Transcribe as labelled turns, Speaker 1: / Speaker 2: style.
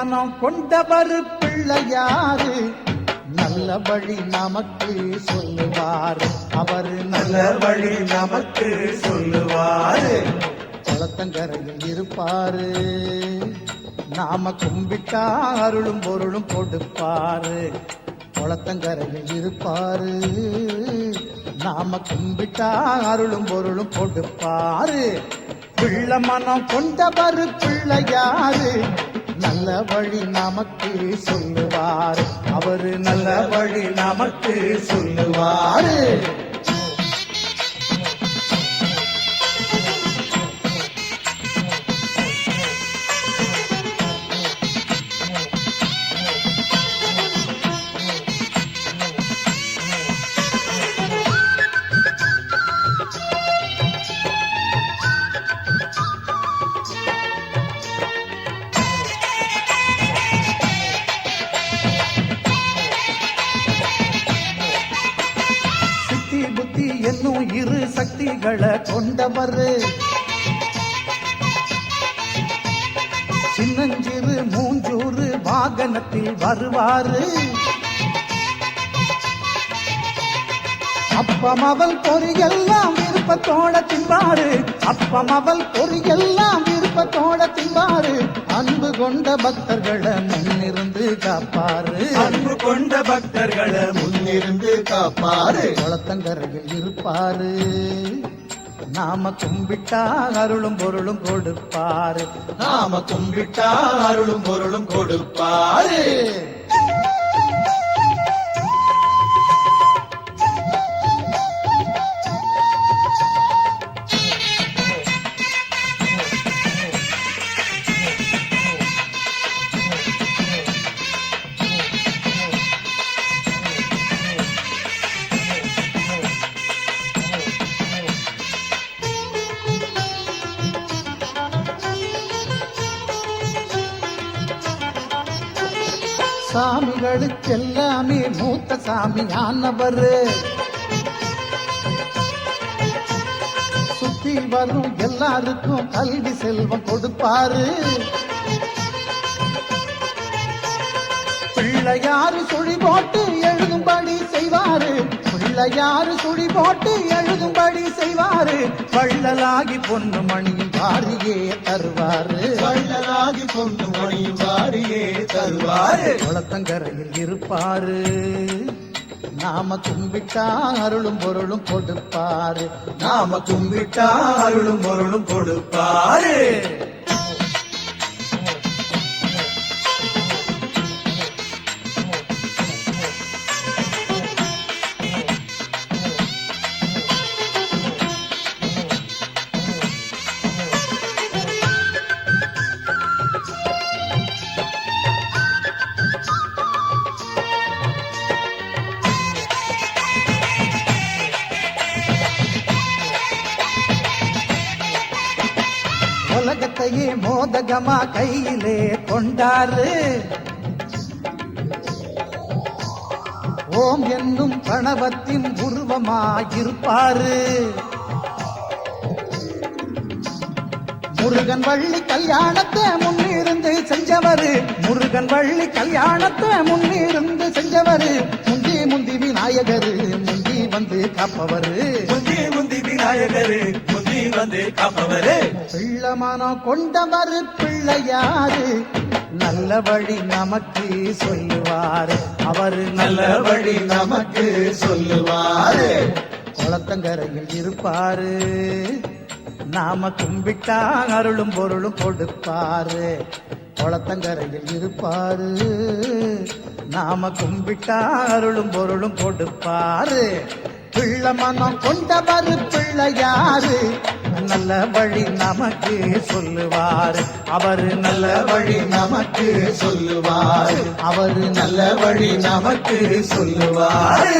Speaker 1: மனம் கொண்டவர் பிள்ளையாரு நல்ல வழி நமக்கு சொல்லுவார் அவர் நல்ல வழி நமக்கு சொல்லுவார் குளத்தங்கரையில் இருப்பாரு நாம கும்பிட்டா அருளும் பொருளும் கொடுப்பாரு குளத்தங்கரையில் இருப்பாரு நாம கும்பிட்டா அருளும் பொருளும் கொடுப்பாரு பிள்ளை மனம் கொண்டவர் பிள்ளையாரு நல்ல வழி நமக்கு சொல்லுவார் அவரு நல்ல வழி நமக்கு சொல்லுவாரு புத்தி என்னும் இரு சக்திகளை கொண்டவர் சின்னஞ்சிறு மூஞ்சூறு வாகனத்தில் வருவாரு அப்பம் அவள் பொறியெல்லாம் விருப்பத்தோட தின்பாரு அப்பம் அவள் பொறியெல்லாம் விருப்பத்தோட தின்பாரு அன்பு கொண்ட பக்தர்களை முன்னிருந்து காப்பாரு
Speaker 2: அன்பு கொண்ட பக்தர்களை முன்னிருந்து காப்பாரு
Speaker 1: குளத்தங்கரையில் இருப்பாரு நாம கும்பிட்டா அருளும் பொருளும் கொடுப்பாரு
Speaker 2: நாம கும்பிட்டா அருளும் பொருளும் கொடுப்பாரு
Speaker 1: சாமிகளுக்கெல்லாமே மூத்த சாமியானவர் சுத்தி வரும் எல்லாருக்கும் கல்வி செல்வம் கொடுப்பாரு பிள்ளையாரு சுழி போட்டு எழுதும்படி செய்வாரு பிள்ளையாரு சுழி போட்டு எழுதும்படி செய்வாரு வள்ளலாகி பொண்ணு மணியும் வாரியே தருவாரு
Speaker 2: வள்ளலாகி பொண்ணு மணியும் வாரியே தருவாரு
Speaker 1: குளத்தங்கரையில் இருப்பாரு நாம கும்பிட்டா அருளும் பொருளும் கொடுப்பாரு
Speaker 2: நாம கும்பிட்டா அருளும் பொருளும் கொடுப்பாரு
Speaker 1: உலகத்தையே மோதகமா கையிலே கொண்டாரு ஓம் என்னும் கணவத்தின் உருவமாயிருப்பாரு முருகன் வள்ளி கல்யாணத்தை முன்னிருந்து செஞ்சவரு முருகன் வள்ளி கல்யாணத்தை முன்னிருந்து செஞ்சவரு முந்தி முந்தி விநாயகரு முந்தி வந்து காப்பவரு
Speaker 2: முந்தி முந்தி விநாயகரு முந்தி வந்து காப்பவரு
Speaker 1: பிள்ளை மனம் கொண்டவர் பிள்ளையாரு நல்ல வழி நமக்கு சொல்லுவாரு அவரு
Speaker 2: நல்ல வழி நமக்கு சொல்லுவாரு
Speaker 1: குளத்தங்கரையில் இருப்பாரு நாம கும்பிட்டா அருளும் பொருளும் கொடுப்பாரு குளத்தங்கரையில் இருப்பாரு நாம கும்பிட்டா அருளும் பொருளும் கொடுப்பாரு பிள்ளை மனம் கொண்டவர் பிள்ளையாரு நல்ல வழி நமக்கு சொல்லுவார் அவரு நல்ல வழி நமக்கு சொல்லுவார் அவரு நல்ல வழி நமக்கு சொல்லுவார்